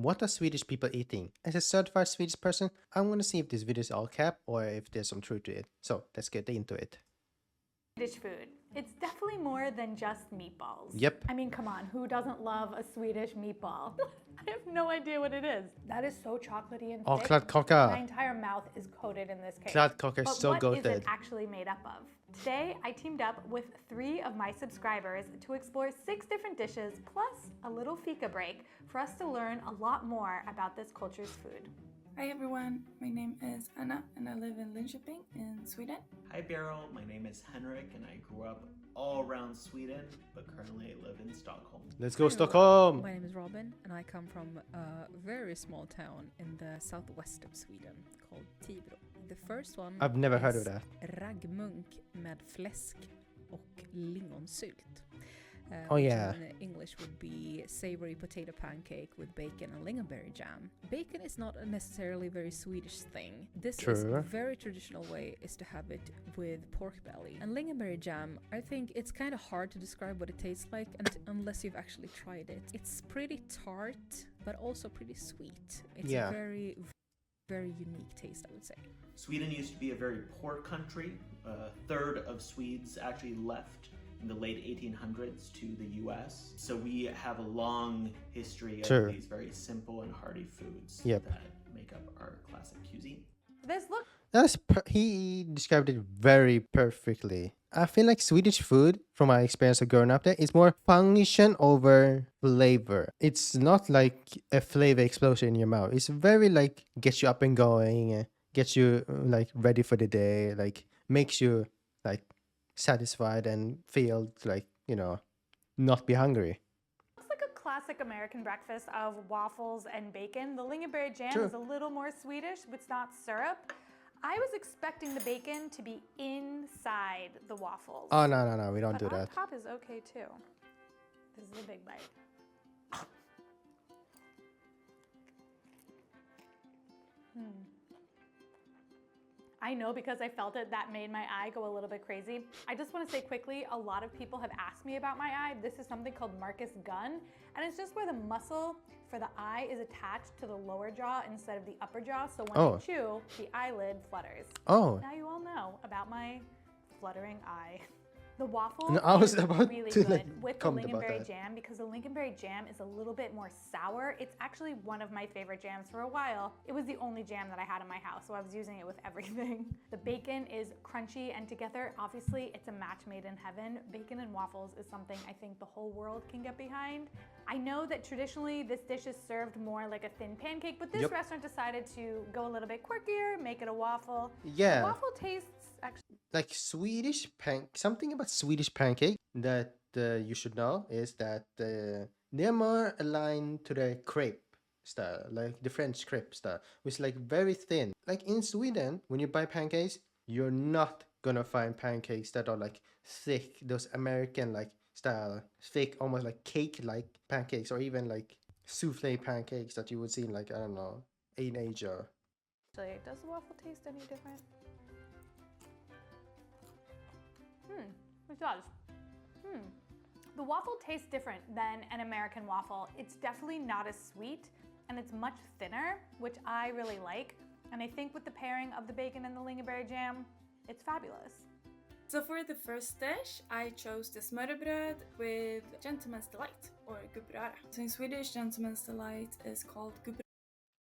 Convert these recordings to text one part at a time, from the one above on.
what are Swedish people eating? As a certified Swedish person, I want to see if this video is all cap or if there's some truth to it. So let's get into it. Swedish food. It's definitely more than just meatballs. Yep. I mean, come on, who doesn't love a Swedish meatball? I have no idea what it is. That is so chocolatey and Oh, thick. kladdkaka. My entire mouth is coated in this cake. Kladdkaka is But so what is goated. it actually made up of? Today, I teamed up with 3 of my subscribers to explore 6 different dishes plus a little fika break for us to learn a lot more about this culture's food. Hi everyone, my name is Anna and I live in Linköping in Sweden. Hi Beryl, my name is Henrik and I grew up all around Sweden, but currently I live in Stockholm. Let's go Hi, Stockholm! My name is Robin and I come from a very small town in the southwest of Sweden called Tibro. The first one I've never heard of is that. raggmunk med fläsk och lingonsylt. Oh, which yeah. in English would be savory potato pancake with bacon and lingonberry jam. Bacon is not a necessarily very Swedish thing. This is True. a very traditional way is to have it with pork belly. And lingonberry jam, I think it's kind of hard to describe what it tastes like unless you've actually tried it. It's pretty tart, but also pretty sweet. It's Yeah. a very, very unique taste, I would say. Sweden used to be a very poor country. A third of Swedes actually left in the late 1800s to the US. So we have a long history of Sure. these very simple and hearty foods Yep. that make up our classic cuisine. This looks He described it very perfectly. I feel like Swedish food, from my experience of growing up there, is more function over flavor. It's not like a flavor explosion in your mouth. It's very like gets you up and going, gets you like ready for the day, like makes you like satisfied and feel like, you know, not be hungry. like a classic American breakfast of waffles and bacon. The lingonberry jam True. is a little more Swedish, but it's not syrup. I was expecting the bacon to be inside the waffles. Oh, no, we don't but do on that. top is okay too. This is a big bite. I know because I felt it, that made my eye go a little bit crazy. I just want to say quickly, a lot of people have asked me about my eye. This is something called Marcus gun, and it's just where the muscle for the eye is attached to the lower jaw instead of the upper jaw. So when Oh. I chew, the eyelid flutters. Oh, Now you all know about my fluttering eye. The waffle No, I was is about really to, good like, with the comment about lingonberry that. jam because the lingonberry jam is a little bit more sour. It's actually one of my favorite jams for a while. It was the only jam that I had in my house, so I was using it with everything. The bacon is crunchy and together, obviously, it's a match made in heaven. Bacon and waffles is something I think the whole world can get behind. I know that traditionally this dish is served more like a thin pancake, but this Yep. restaurant decided to go a little bit quirkier, make it a waffle. yeah. The waffle tastes actually Like Swedish something about Swedish pancake that you should know is that they're more aligned to the crepe style, like the French crepe style, which is like very thin. Like in Sweden, when you buy pancakes, you're not gonna find pancakes that are like thick, those American like style, thick, almost like cake-like pancakes, or even like souffle pancakes that you would see in like, I don't know, in Asia. does the waffle taste any different? It does. The waffle tastes different than an American waffle. It's definitely not as sweet and it's much thinner, which I really like. And I think with the pairing of the bacon and the lingonberry jam, it's fabulous. So for the first dish, I chose the smörrebröd with gentleman's delight or gubbröra. So in Swedish, gentleman's delight is called gubbröra.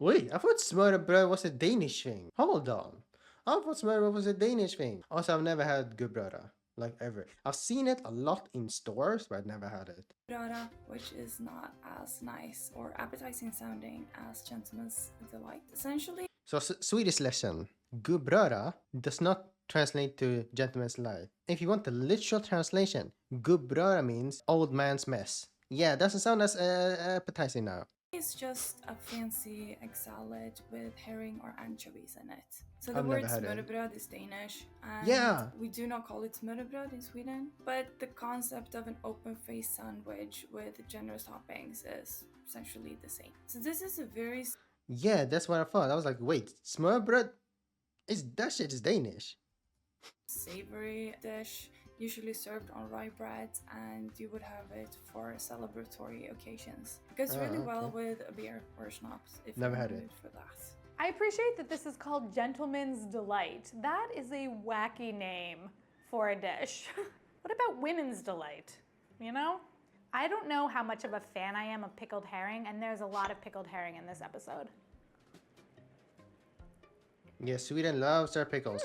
Wait, I thought smørrebrød was a Danish thing. Hold on. I thought smørrebrød was a Danish thing. Also, I've never had gubbrøra, like ever. I've seen it a lot in stores, but I've never had it. Gubbröra, which is not as nice or appetizing sounding as gentleman's delight. Essentially, So, Swedish lesson. Gubbröra does not translate to gentleman's delight. If you want the literal translation, gubbröra means old man's mess. Yeah, doesn't sound as appetizing now. it's just a fancy egg salad with herring or anchovies in it. So the I've word never had it. smörrebröd is Danish, and Yeah. we do not call it smörrebröd in Sweden. But the concept of an open-faced sandwich with generous toppings is essentially the same. So this is a very Yeah, that's what I thought. I was like, wait, smørrebrød? That shit is Danish. savory dish. usually served on rye bread, and you would have it for celebratory occasions. It goes really well okay. with a beer or a schnapps if Never you're in had the it. mood for that. I appreciate that this is called Gentleman's Delight. That is a wacky name for a dish. What about Women's Delight? You know? I don't know how much of a fan I am of pickled herring, and there's a lot of pickled herring in this episode. Yeah, Sweden loves their pickles.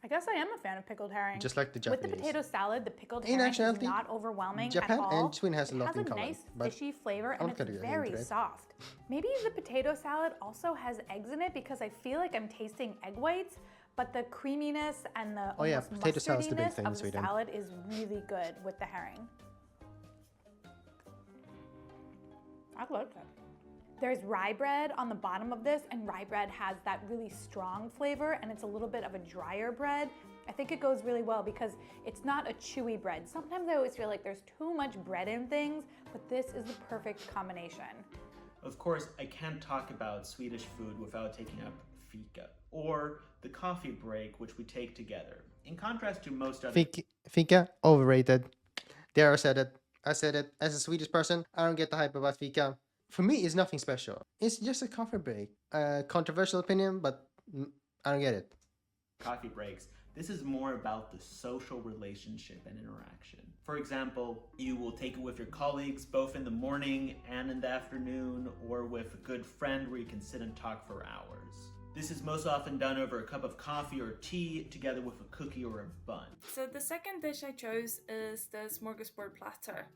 I guess I am a fan of pickled herring. Just like the With the Japanese. potato salad, the pickled In herring actuality, is not overwhelming Japan at all. and Sweden has a lot in It common, has a nice but fishy flavor I'm and not gonna it's get very into it. soft. Maybe the potato salad also has eggs in it because I feel like I'm tasting egg whites, but the creaminess and the Oh yeah, almost potato salad's the big mustardiness thing in of the Sweden. salad is really good with the herring. I like it. There's rye bread on the bottom of this, and rye bread has that really strong flavor, and it's a little bit of a drier bread. I think it goes really well because it's not a chewy bread. Sometimes I always feel like there's too much bread in things, but this is the perfect combination. Of course, I can't talk about Swedish food without taking up fika, or the coffee break which we take together. In contrast to most other Fika, overrated. There, I said it. I said it. As a Swedish person, I don't get the hype about fika. For me, it's nothing special. It's just a coffee break. Controversial opinion, but I don't get it. coffee breaks, this is more about the social relationship and interaction. For example, you will take it with your colleagues both in the morning and in the afternoon, or with a good friend where you can sit and talk for hours. This is most often done over a cup of coffee or tea together with a cookie or a bun. So the second dish I chose is the smorgasbord platter.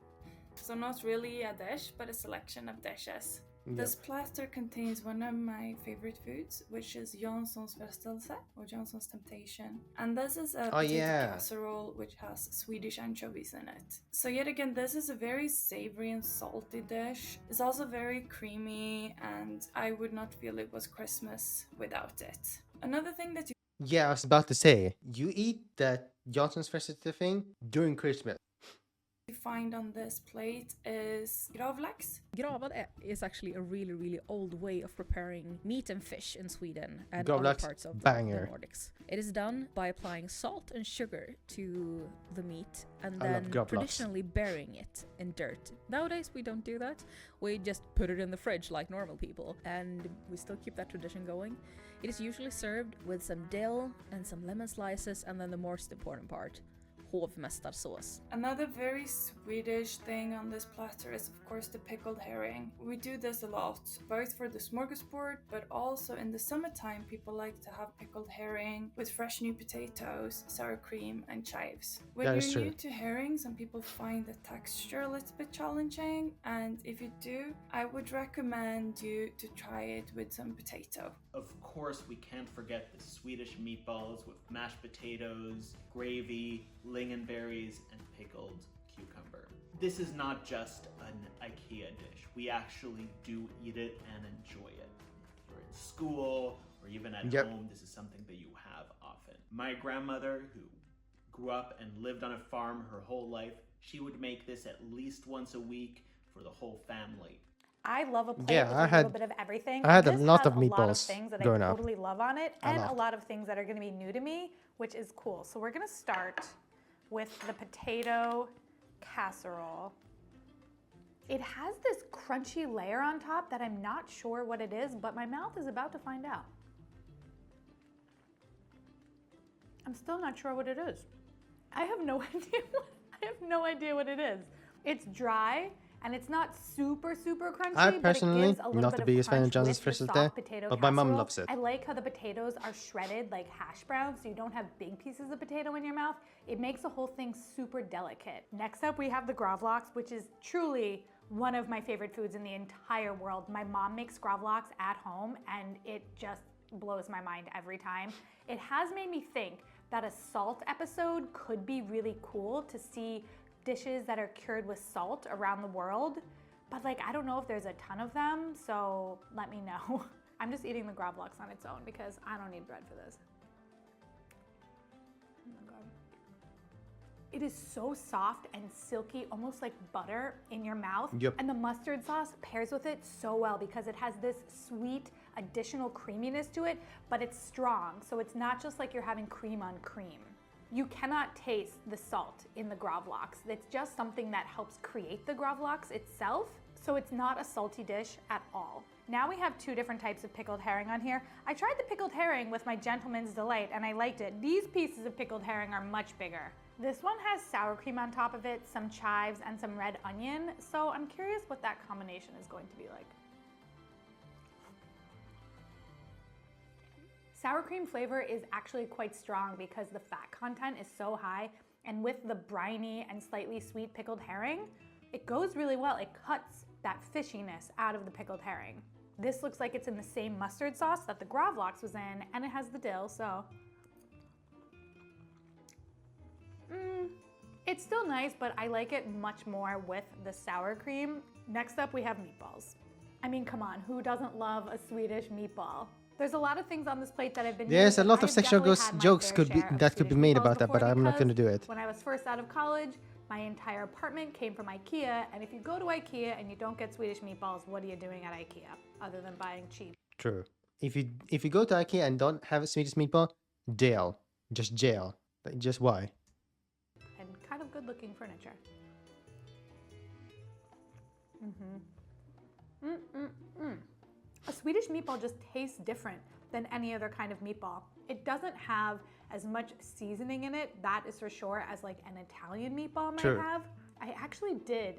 So not really a dish, but a selection of dishes. This platter contains one of my favorite foods, which is Janssons frestelse, or Janssons temptation. And this is a potato casserole which has Swedish anchovies in it. So yet again, this is a very savory and salty dish. It's also very creamy, and I would not feel it was Christmas without it. Another thing that Yeah, I was about to say, you eat that Johnson's Festive thing during Christmas. you find on this plate is gravlax. Gravad is actually a really, really old way of preparing meat and fish in Sweden and Gravlax, other parts of the banger. Nordics. It is done by applying salt and sugar to the meat and I love then gravlax. traditionally burying it in dirt. Nowadays we don't do that. We just put it in the fridge like normal people, and we still keep that tradition going. It is usually served with some dill and some lemon slices, and then the most important part, hovmästarsås. Another very Swedish thing on this platter is of course the pickled herring. We do this a lot, both for the smorgasbord, but also in the summertime people like to have pickled herring with fresh new potatoes, sour cream and chives. When That you're is new true. to herring, some people find the texture a little bit challenging, and if you do, I would recommend you to try it with some potato. Of course, we can't forget the Swedish meatballs with mashed potatoes, gravy, lingonberries, and pickled cucumber. This is not just an IKEA dish. We actually do eat it and enjoy it. If you're in school or even at home, this is something that you have often. My grandmother, who grew up and lived on a farm her whole life, she would make this at least once a week for the whole family. I love a plate Yeah, with I a had- little bit of everything. I had and a this lot has of a lot of meatballs things that growing I up. totally love on it, A and lot. a lot of things that are going to be new to me, which is cool. So we're going to start with the potato casserole. It has this crunchy layer on top that I'm not sure what it is, but my mouth is about to find out. I'm still not sure what it is. I have no idea what it is. It's dry and it's not super crunchy. I but personally it gives a little not bit the of biggest fan of crunch Johnson's with your Fristete, soft potato but my mom casserole. loves it. I like how the potatoes are shredded like hash browns, so you don't have big pieces of potato in your mouth. It makes the whole thing super delicate. Next up, we have the gravlax, which is truly one of my favorite foods in the entire world. My mom makes gravlax at home, and it just blows my mind every time. It has made me think that a salt episode could be really cool to see dishes that are cured with salt around the world. But like, I don't know if there's a ton of them, so let me know. I'm just eating the gravlax on its own because I don't need bread for this. Oh my God. It is so soft and silky, almost like butter in your mouth. Yep. And the mustard sauce pairs with it so well because it has this sweet additional creaminess to it, but it's strong. So it's not just like you're having cream on cream. You cannot taste the salt in the gravlax. It's just something that helps create the gravlax itself, so it's not a salty dish at all. Now we have 2 different types of pickled herring on here. I tried the pickled herring with my Gentleman's Delight and I liked it. These pieces of pickled herring are much bigger. This one has sour cream on top of it, some chives, and some red onion, so I'm curious what that combination is going to be like. Sour cream flavor is actually quite strong because the fat content is so high, and with the briny and slightly sweet pickled herring, it goes really well. It cuts that fishiness out of the pickled herring. This looks like it's in the same mustard sauce that the gravlax was in, and it has the dill, so. It's still nice, but I like it much more with the sour cream. Next up, we have meatballs. I mean, come on, who doesn't love a Swedish meatball? There's a lot of things on this plate that I've been There's a using. lot of I've sexual definitely had my jokes fair could be share of that could be Swedish made meatballs about that, but before I'm not because going to do it. When I was first out of college, my entire apartment came from IKEA, and if you go to IKEA and you don't get Swedish meatballs, what are you doing at IKEA other than buying cheap? True. If you go to IKEA and don't have a Swedish meatball, jail. Just jail. Like, just why? And kind of good-looking furniture. A Swedish meatball just tastes different than any other kind of meatball. It doesn't have as much seasoning in it, that is for sure, as like an Italian meatball might True. have. I actually did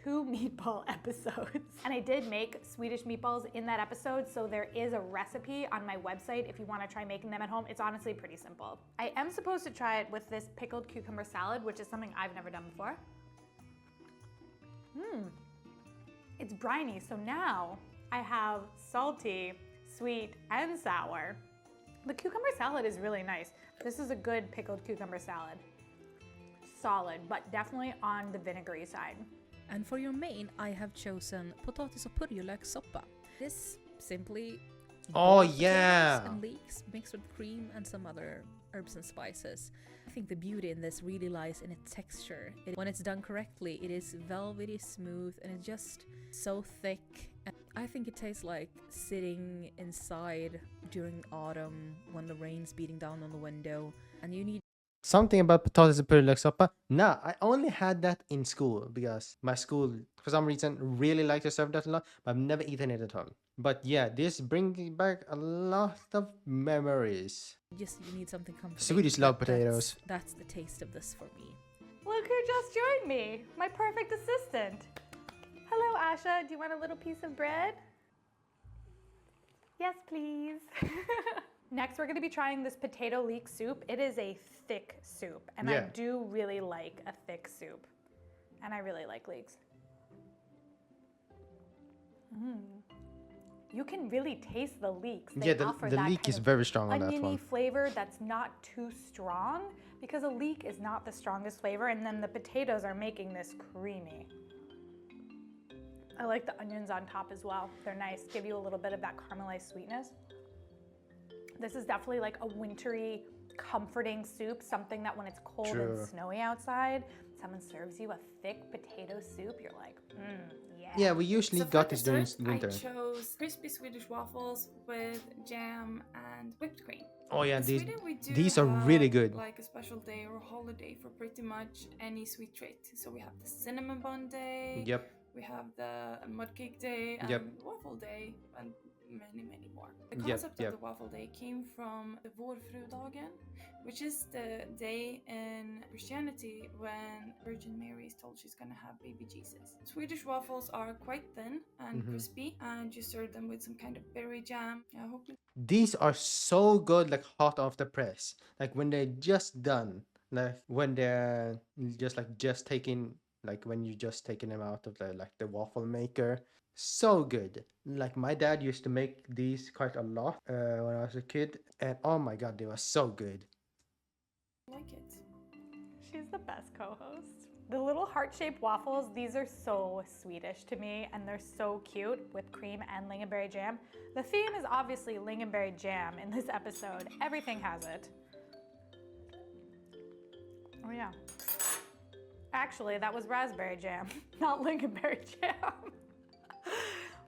2 meatball episodes, and I did make Swedish meatballs in that episode, so there is a recipe on my website if you want to try making them at home. It's honestly pretty simple. I am supposed to try it with this pickled cucumber salad, which is something I've never done before. It's briny, so now I have salty, sweet, and sour. The cucumber salad is really nice. This is a good pickled cucumber salad. Solid, but definitely on the vinegary side. And for your main, I have chosen potatis och purjolökssoppa. This simply Oh, boiled potatoes yeah. and leeks mixed with cream and some other herbs and spices. I think the beauty in this really lies in its texture. When it's done correctly, it is velvety smooth and it's just so thick. And I think it tastes like sitting inside during autumn when the rain's beating down on the window and you need Something about potatis and purjolökssoppa. Nah, I only had that in school because my school, for some reason, really liked to serve that a lot, but I've never eaten it at home. But yeah, this brings back a lot of memories. you need something comforting. Swedish love potatoes. That's the taste of this for me. Look who just joined me, my perfect assistant. Hello, Asha. Do you want a little piece of bread? Yes, please. Next, we're going to be trying this potato leek soup. It is a thick soup, and I Yeah. do really like a thick soup. And I really like leeks. You can really taste the leeks. They Yeah, offer the that leek kind is of very strong on that oniony one. flavor that's not too strong, because a leek is not the strongest flavor, and then the potatoes are making this creamy. I like the onions on top as well. They're nice, give you a little bit of that caramelized sweetness. This is definitely like a wintry, comforting soup, something that when it's cold True. and snowy outside, someone serves you a thick potato soup, you're like, yeah. Yeah, we usually So for got this during dessert, winter. I chose crispy Swedish waffles with jam and whipped cream. Oh yeah, In Sweden, we do these are really have, good. Like a special day or holiday for pretty much any sweet treat. So we have the cinnamon bun day. Yep. We have the mudcake day and Yep. waffle day and many more. The Yep, concept yep. of the waffle day came from the Vårfrudagen, which is the day in Christianity when Virgin Mary is told she's gonna have baby Jesus. Swedish waffles are quite thin and crispy, and you serve them with some kind of berry jam. I hope you These are so good, like hot off the press. Like when they're just done, like when they're just taking, like when you just taking them out of the waffle maker. So good. Like my dad used to make these quite a lot when I was a kid, and oh my god, they were so good. like it. She's the best co-host. The little heart-shaped waffles, these are so Swedish to me, and they're so cute with cream and lingonberry jam. The theme is obviously lingonberry jam in this episode. Everything has it. Oh yeah. Actually, that was raspberry jam, not lingonberry jam.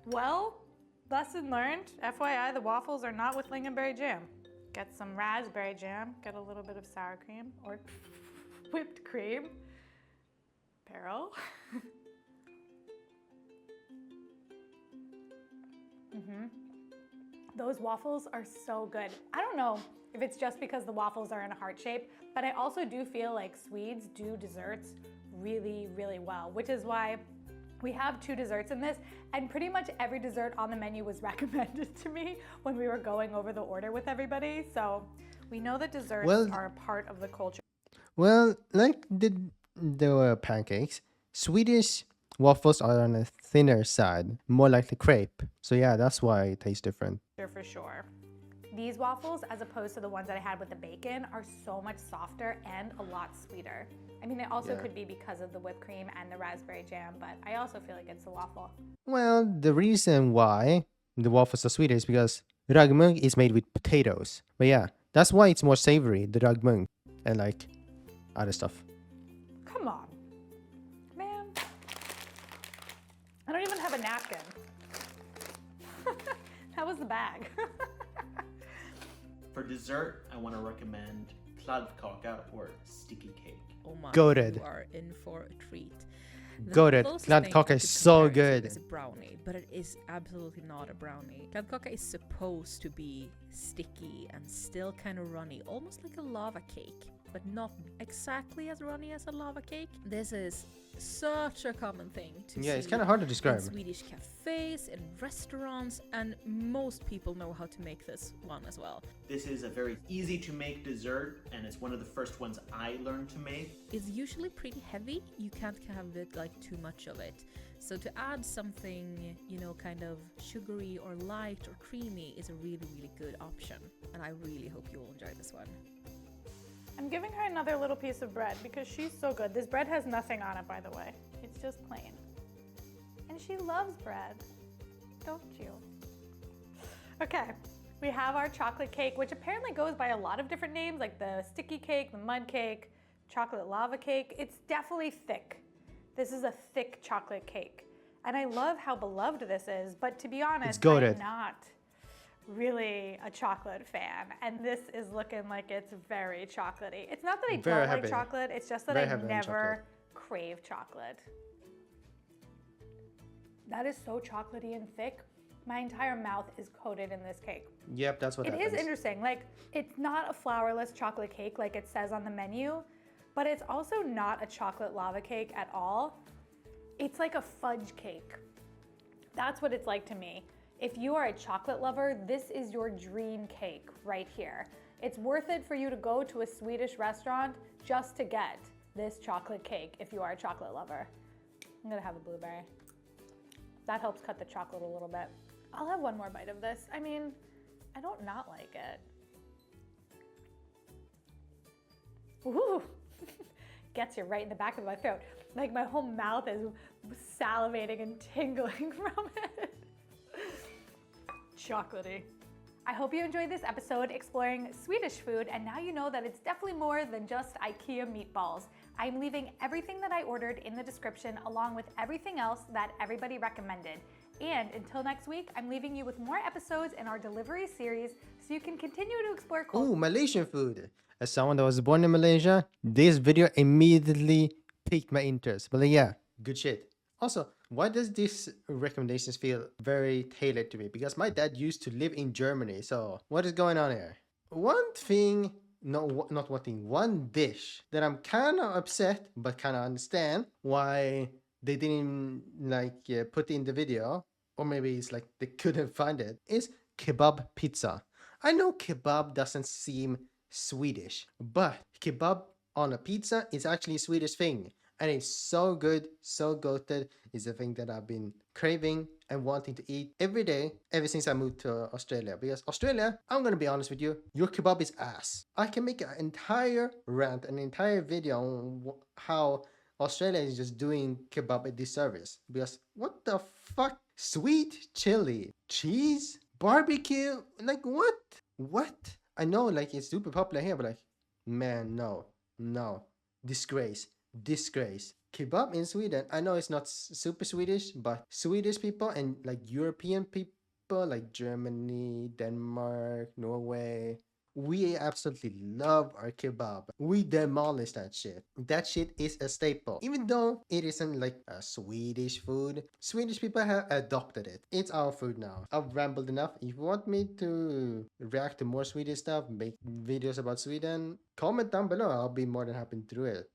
Well, lesson learned. FYI, the waffles are not with lingonberry jam. Get some raspberry jam, get a little bit of sour cream or whipped cream. Peril. Those waffles are so good. I don't know if it's just because the waffles are in a heart shape, but I also do feel like Swedes do desserts really, really well, which is why we have 2 desserts in this, and pretty much every dessert on the menu was recommended to me when we were going over the order with everybody. So we know that desserts are a part of the culture. Well, like the pancakes, Swedish waffles are on a thinner side, more like the crepe. So yeah, that's why it tastes different. For sure. These waffles, as opposed to the ones that I had with the bacon, are so much softer and a lot sweeter. I mean, it also could be because of the whipped cream and the raspberry jam, but I also feel like it's the waffle. Well, the reason why the waffles are sweeter is because raggmunk is made with potatoes. But yeah, that's why it's more savory, the raggmunk, and like other stuff. Come on, man. I don't even have a napkin. That was the bag. For dessert, I want to recommend kladdkaka or sticky cake. Oh my, Goated. you are in for a treat. The Goated. closest thing Kladdkaka you is could so compare it to good. is a brownie, but it is absolutely not a brownie. Kladdkaka is supposed to be sticky and still kind of runny, almost like a lava cake, but not exactly as runny as a lava cake. This is such a common thing to see. Yeah, it's kind of hard to in describe. Swedish cafes, in restaurants, and most people know how to make this one as well. This is a very easy to make dessert, and it's one of the first ones I learned to make. It's usually pretty heavy. You can't have it like too much of it. So to add something, you know, kind of sugary or light or creamy is a really, really good option. And I really hope you will enjoy this one. I'm giving her another little piece of bread because she's so good. This bread has nothing on it, by the way. It's just plain. And she loves bread, don't you? Okay, we have our chocolate cake, which apparently goes by a lot of different names, like the sticky cake, the mud cake, chocolate lava cake. It's definitely thick. This is a thick chocolate cake. And I love how beloved this is, but to be honest, I'm not really a chocolate fan, and this is looking like it's very chocolatey. It's not that I don't like chocolate, it's just that I never crave chocolate. That is so chocolatey and thick. My entire mouth is coated in this cake. Yep, that's what it is interesting. Like, it's not a flourless chocolate cake like it says on the menu, but it's also not a chocolate lava cake at all. It's like a fudge cake. That's what it's like to me. If you are a chocolate lover, this is your dream cake right here. It's worth it for you to go to a Swedish restaurant just to get this chocolate cake if you are a chocolate lover. I'm gonna have a blueberry. That helps cut the chocolate a little bit. I'll have one more bite of this. I mean, I don't not like it. Ooh, gets you right in the back of my throat. Like my whole mouth is salivating and tingling from it. Chocolatey. I hope you enjoyed this episode exploring Swedish food, and now you know that it's definitely more than just IKEA meatballs. I'm leaving everything that I ordered in the description along with everything else that everybody recommended. And until next week, I'm leaving you with more episodes in our delivery series so you can continue to explore culture. Ooh, Malaysian food. As someone that was born in Malaysia, this video immediately piqued my interest. But yeah, good shit. Also, why does these recommendations feel very tailored to me? Because my dad used to live in Germany, so what is going on here? One thing, not one thing, one dish that I'm kind of upset, but kind of understand why they didn't put in the video, or maybe it's like they couldn't find it, is kebab pizza. I know kebab doesn't seem Swedish, but kebab on a pizza is actually a Swedish thing. And it's so good, so goated. It's a thing that I've been craving and wanting to eat every day ever since I moved to Australia. Because Australia, I'm going to be honest with you, your kebab is ass. I can make an entire rant, an entire video on how Australia is just doing kebab a disservice. Because what the fuck? Sweet chili, cheese, barbecue, like what? What? I know like it's super popular here, but like, man, no. Disgrace. Kebab in Sweden, I know it's not super Swedish, but Swedish people and like European people like Germany, Denmark, Norway, We absolutely love our kebab. We demolish that shit. That shit is a staple. Even though it isn't like a Swedish food, Swedish people have adopted it. It's our food now. I've rambled enough. If you want me to react to more Swedish stuff, make videos about Sweden, comment down below. I'll be more than happy to do it.